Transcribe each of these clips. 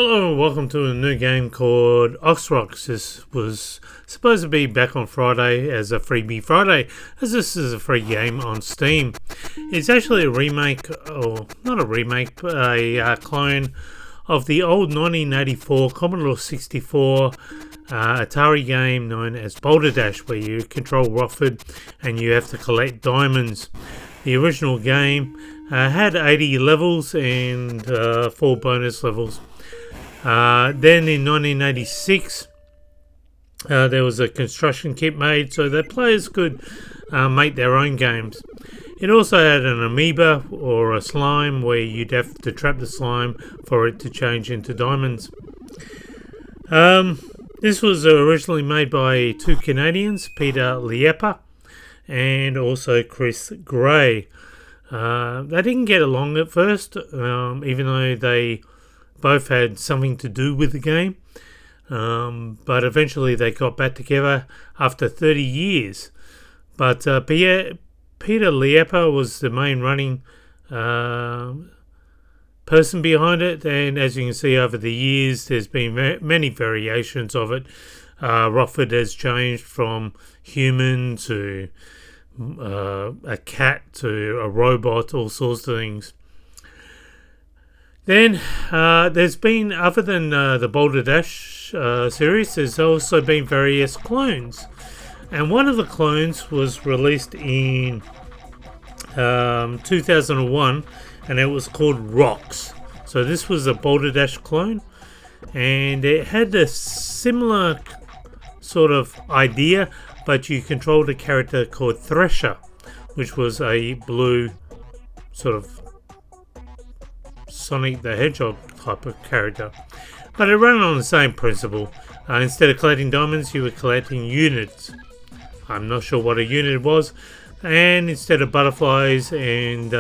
Hello and welcome to a new game called Ox Rox. This was supposed to be back on Friday as a Freebie Friday, as this is a free game on Steam. It's actually a remake, or not a remake, but a clone of the old 1984 Commodore 64 Atari game known as Boulderdash, where you control Rockford and you have to collect diamonds. The original game had 80 levels and 4 bonus levels. Then in 1986 there was a construction kit made so that players could make their own games. It also had an amoeba or a slime where you'd have to trap the slime for it to change into diamonds. This was originally made by two Canadians, Peter Liepa and also Chris Gray. They didn't get along at first, even though they both had something to do with the game, but eventually they got back together after 30 years. But Peter Liepa was the main running person behind it, and as you can see over the years there's been many variations of it. Rockford has changed from human to a cat to a robot, all sorts of things. Then there's been, other than the boulderdash series, there's also been various clones. And one of the clones was released in 2001 and it was called Rox. So this was a boulderdash clone and it had a similar sort of idea, but you controlled a character called Thresher, which was a blue sort of Sonic the Hedgehog type of character, but it ran on the same principle. Instead of collecting diamonds, you were collecting units. I'm not sure what a unit was, and instead of butterflies, and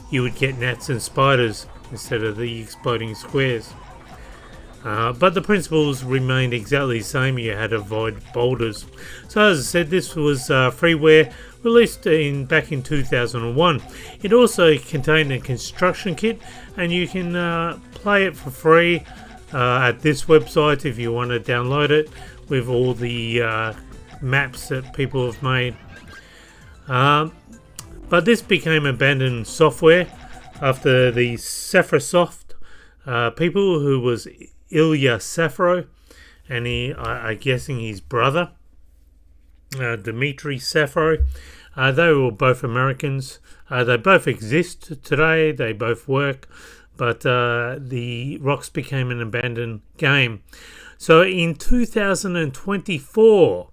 you would get gnats and spiders instead of the exploding squares. But the principles remained exactly the same. You had to avoid boulders. So as I said, this was freeware, released back in 2001. It also contained a construction kit, and you can play it for free at this website if you want to download it with all the maps that people have made. But this became abandoned software after the Safrasoft people, who was Ilya Safro and I'm guessing his brother Dmitry Safro. They were both Americans. They both exist today, they both work, but the Rox became an abandoned game. So in 2024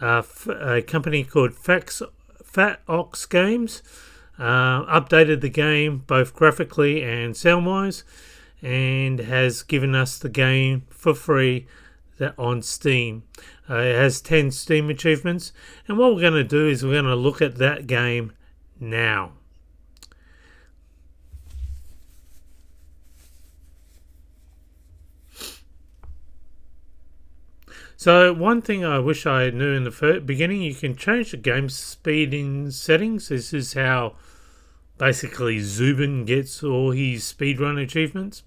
a company called Fat Ox Games updated the game both graphically and sound wise, and has given us the game for free on Steam. It has 10 Steam achievements, and what we're going to do is we're going to look at that game now. So one thing I wish I knew in the beginning, you can change the game speed in settings. This is how basically Zubin gets all his speedrun achievements.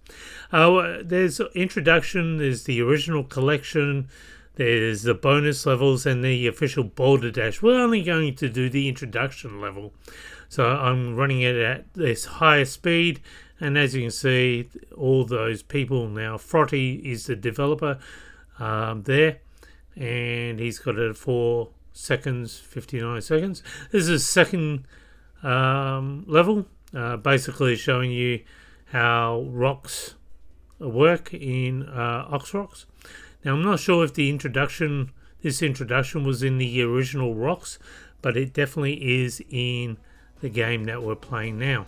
There's introduction, there's the original collection, there's the bonus levels, and the official boulderdash. We're only going to do the introduction level, so I'm running it at this higher speed, and as you can see, all those people now. Frotty is the developer there, and he's got it at 4 seconds, 59 seconds. This is second level, basically showing you how rocks work in Ox Rox. Now I'm not sure if this introduction was in the original Rox, but it definitely is in the game that we're playing now.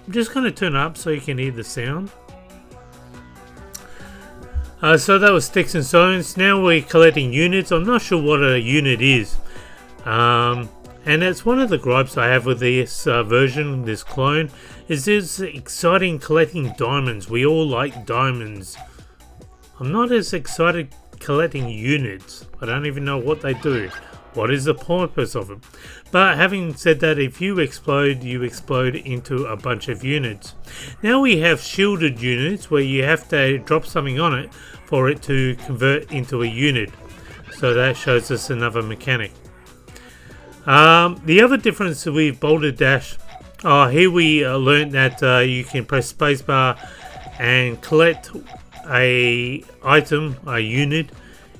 I'm just going to turn it up so you can hear the sound. So that was Sticks and Stones. Now we're collecting units. I'm not sure what a unit is. And that's one of the gripes I have with this version, this clone, is it's exciting collecting diamonds. We all like diamonds. I'm not as excited collecting units. I don't even know what they do. what is the purpose of it? But having said that, if you explode into a bunch of units. Now we have shielded units where you have to drop something on it for it to convert into a unit. So that shows us another mechanic. The other difference with Boulder Dash, here we learned that you can press spacebar and collect a item, a unit,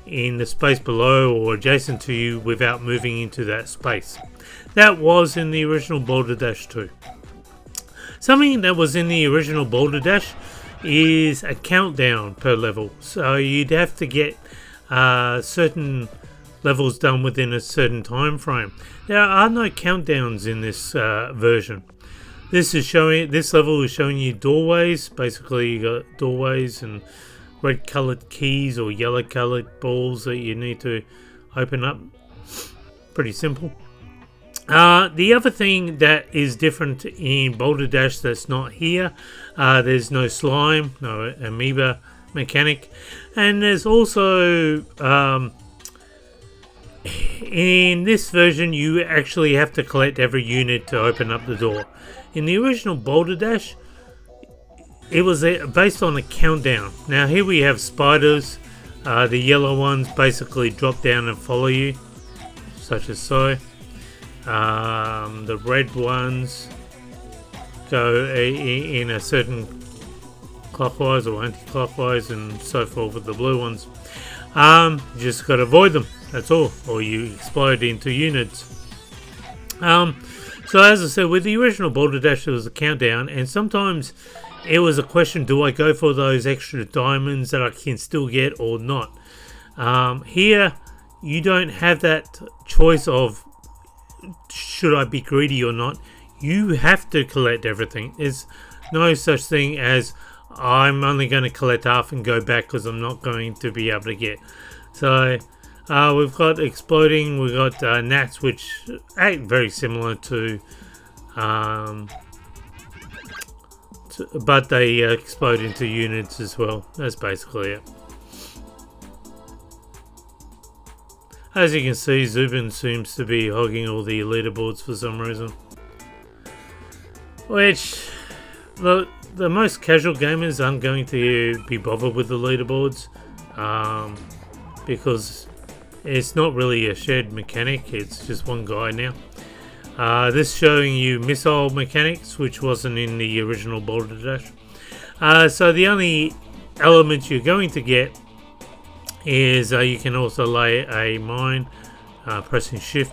in the space below or adjacent to you without moving into that space. That was in the original Boulder Dash 2. Something that was in the original Boulder Dash is a countdown per level. So you'd have to get certain levels done within a certain time frame. There are no countdowns in this version. This level is showing you doorways. Basically, you got doorways and red coloured keys or yellow coloured balls that you need to open up. Pretty simple. The other thing that is different in Boulder Dash that's not here, there's no slime, no amoeba mechanic, and there's also in this version you actually have to collect every unit to open up the door. In the original Boulder Dash, it was based on a countdown. Now here we have spiders. The yellow ones basically drop down and follow you, such as so. The red ones go in a certain clockwise or anti-clockwise and so forth with the blue ones. You just got to avoid them, that's all, or you explode into units. So as I said, with the original Boulder Dash there was a countdown, and sometimes it was a question, do I go for those extra diamonds that I can still get or not? Here you don't have that choice of should I be greedy or not. You have to collect everything. There's no such thing as I'm only going to collect half and go back because I'm not going to be able to get. So we've got exploding, we've got gnats, which act very similar to but they explode into units as well. That's basically it. As you can see, Zubin seems to be hogging all the leaderboards for some reason. Which, look, the most casual gamers aren't going to be bothered with the leaderboards because it's not really a shared mechanic, it's just one guy now. This showing you missile mechanics, which wasn't in the original Boulder Dash. So the only element you're going to get is you can also lay a mine, pressing shift,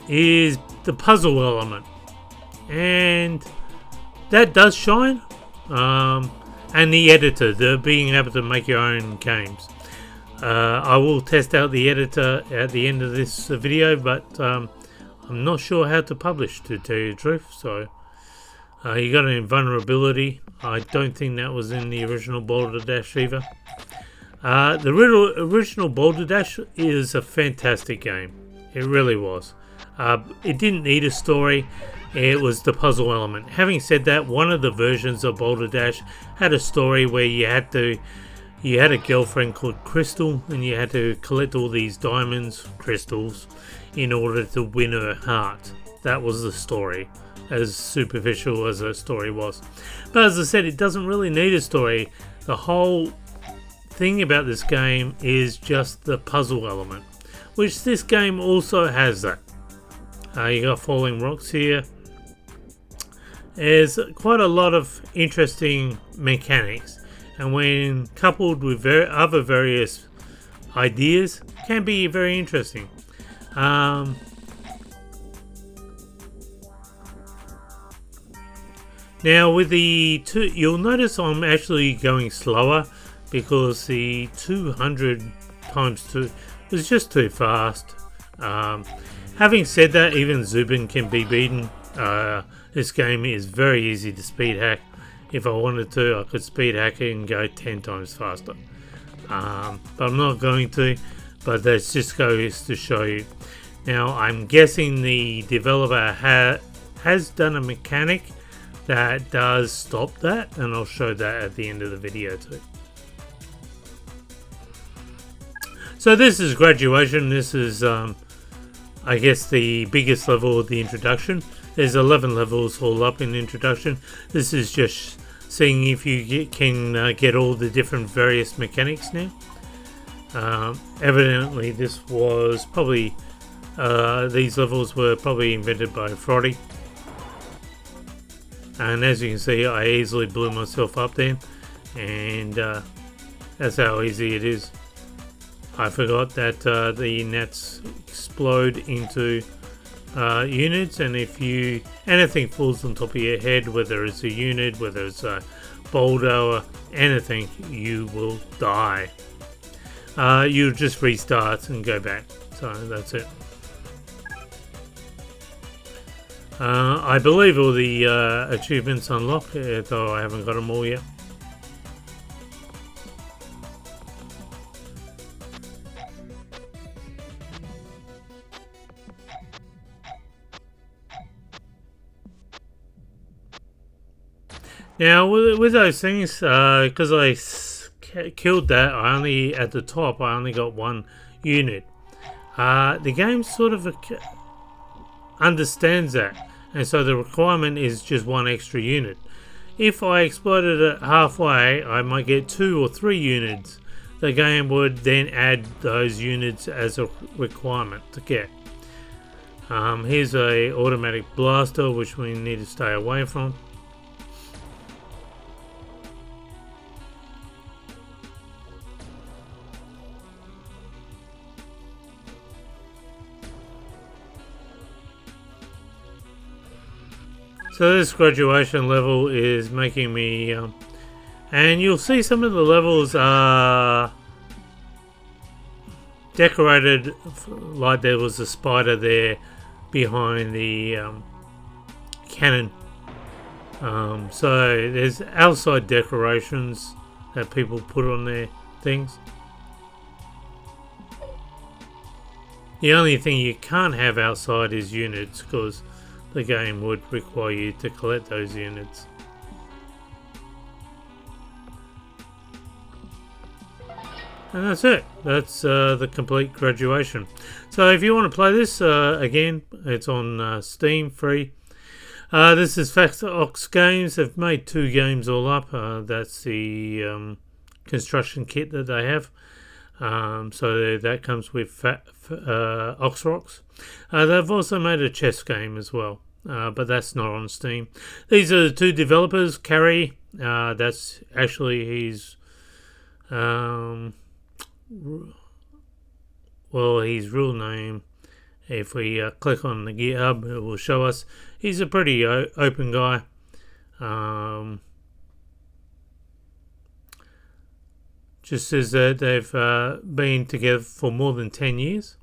is the puzzle element, and that does shine, and the editor, the being able to make your own games. I will test out the editor at the end of this video, but I'm not sure how to publish, to tell you the truth. So you got an invulnerability. I don't think that was in the original Boulder Dash either. The original Boulder Dash is a fantastic game. It really was. It didn't need a story. It was the puzzle element. Having said that, one of the versions of Boulder Dash had a story where you had a girlfriend called Crystal, and you had to collect all these diamonds, crystals, in order to win her heart. That was the story, as superficial as the story was. But as I said, it doesn't really need a story. The whole thing about this game is just the puzzle element, which this game also has that. You got falling rocks here. There's quite a lot of interesting mechanics, and when coupled with other various ideas, can be very interesting. Now with the two, you'll notice I'm actually going slower because the 200 times 2 was just too fast. Having said that, even Zubin can be beaten. This game is very easy to speed hack. If I wanted to, I could speed hack it and go 10 times faster. But I'm not going to, but that just goes to show you. Now I'm guessing the developer has done a mechanic that does stop that, and I'll show that at the end of the video too. So this is graduation. This is, I guess, the biggest level of the introduction. There's 11 levels all up in the introduction. This is just seeing if you can get all the different various mechanics now. Evidently, this was probably these levels were probably invented by Frotty. And as you can see, I easily blew myself up then, and that's how easy it is. I forgot that the nets explode into units, and if anything falls on top of your head, whether it's a unit, whether it's a boulder or anything, you will die. You'll just restart and go back. So that's it. I believe all the achievements unlock, though I haven't got them all yet. Now with those things, because I killed that, at the top I only got one unit. The game sort of understands that, and so the requirement is just one extra unit. If I exploded it halfway, I might get 2 or 3 units. The game would then add those units as a requirement to get. Here's a automatic blaster, which we need to stay away from. So this graduation level is making me, and you'll see some of the levels are decorated like there was a spider there behind the cannon. So there's outside decorations that people put on their things. The only thing you can't have outside is units, because the game would require you to collect those units. And that's it. That's the complete graduation. So if you want to play this, again, it's on Steam, free. This is Ox Games. They've made 2 games all up. That's the construction kit that they have. So that comes with Ox Rox. They've also made a chess game as well, but that's not on Steam. These are the 2 developers. Carrie, that's actually his, his real name. If we click on the GitHub, it will show us. He's a pretty open guy. Just says that they've been together for more than 10 years.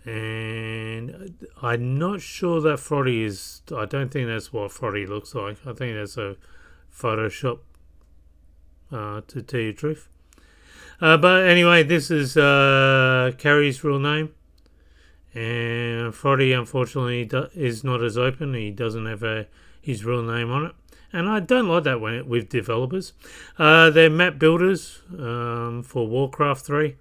And I'm not sure that Frotty is... I don't think that's what Frotty looks like. I think that's a Photoshop, to tell you the truth. But anyway, this is Carrie's real name. And Frotty, unfortunately, is not as open. He doesn't have his real name on it. And I don't like that with developers. They're map builders for Warcraft 3.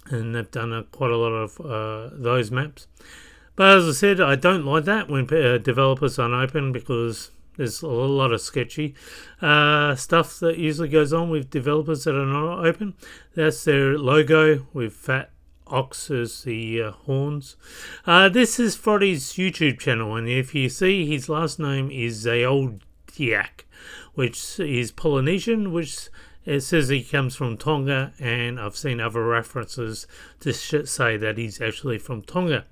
And they've done quite a lot of those maps. But as I said, I don't like that when developers aren't open, because there's a lot of sketchy stuff that usually goes on with developers that are not open. That's their logo with fat ox as the horns. This is Frotty's YouTube channel, and if you see, his last name is Zaoldiak, which is Polynesian, which it says he comes from Tonga, and I've seen other references to say that he's actually from Tonga.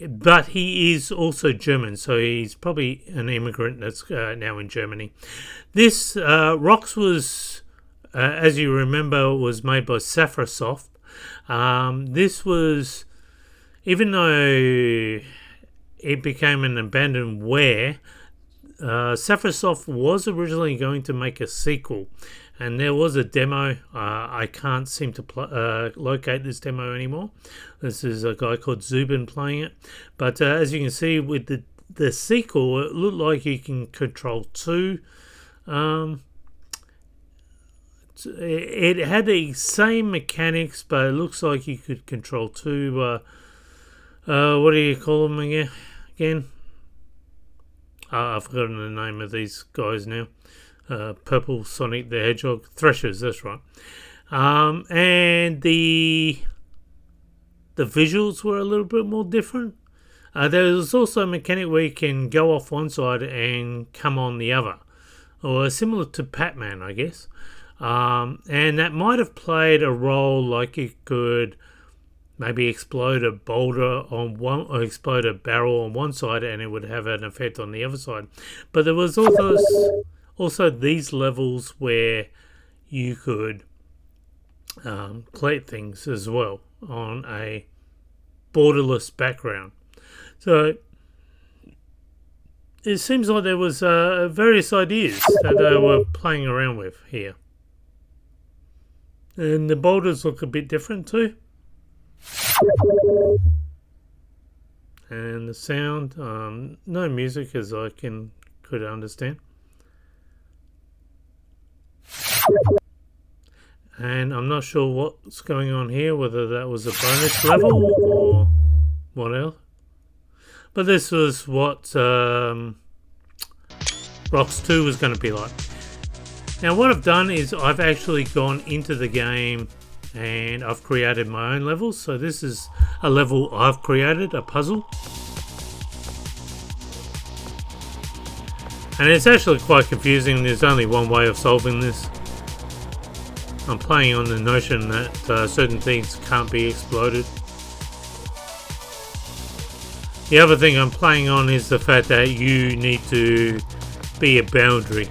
But he is also German, so he's probably an immigrant that's now in Germany. This Rox was, as you remember, was made by Saffrasoft. This was, even though it became an abandoned ware, Saffrasoft was originally going to make a sequel, and there was a demo. I can't seem to locate this demo anymore. This is a guy called Zubin playing it, but as you can see with the sequel, it looked like you can control 2 It had the same mechanics, but it looks like you could control two. What do you call them again? I've forgotten the name of these guys now. Purple Sonic the Hedgehog Threshers. That's right. And the visuals were a little bit more different. There was also a mechanic where you can go off one side and come on the other, or similar to Pac-Man, I guess. And that might have played a role, like you could maybe explode a boulder on one, or explode a barrel on one side, and it would have an effect on the other side. But there was also these levels where you could collect things as well on a borderless background. So it seems like there was various ideas that they were playing around with here. And the boulders look a bit different too. And the sound, no music as I could understand. And I'm not sure what's going on here, whether that was a bonus level or what else. But this was what Rox 2 was going to be like. Now what I've done is I've actually gone into the game and I've created my own levels. So this is a level I've created, a puzzle. And it's actually quite confusing. There's only one way of solving this. I'm playing on the notion that certain things can't be exploded. The other thing I'm playing on is the fact that you need to be a boundary.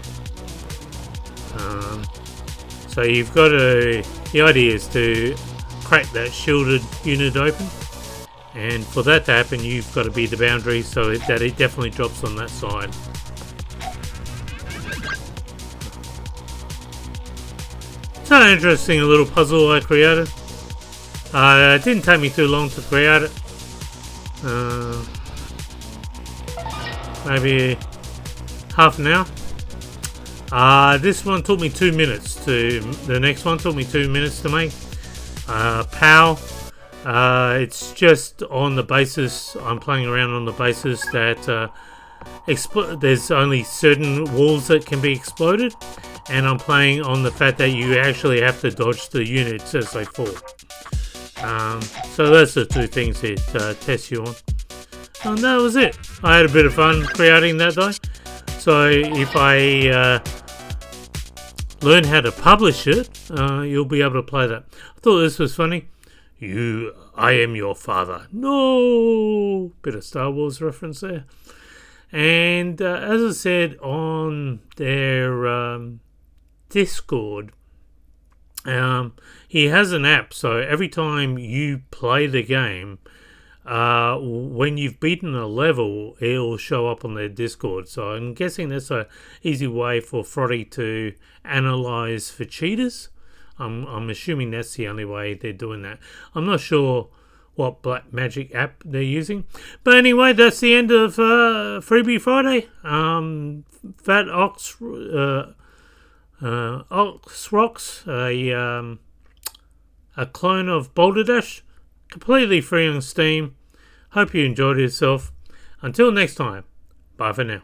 So you've got to, the idea is to crack that shielded unit open, and for that to happen you've got to be the boundary so that it definitely drops on that side. It's an interesting little puzzle I created. It didn't take me too long to create it. Maybe half an hour. This one took me 2 minutes to. The next one took me 2 minutes to make. POW. It's just on the basis. I'm playing around on the basis that there's only certain walls that can be exploded, and I'm playing on the fact that you actually have to dodge the units as they fall. So that's the two things it tests you on. And that was it. I had a bit of fun creating that though. So if I learn how to publish it, you'll be able to play that. I thought this was funny. I am your father. No! Bit of Star Wars reference there. And as I said on their Discord, he has an app, so every time you play the game, when you've beaten a level, it'll show up on their Discord. So I'm guessing that's an easy way for Frotty to analyze for cheaters. I'm assuming that's the only way they're doing that. I'm not sure what black magic app they're using. But anyway, that's the end of Freebie Friday. Fat Ox Rox, a clone of Boulderdash, completely free on Steam. Hope you enjoyed yourself. Until next time, bye for now.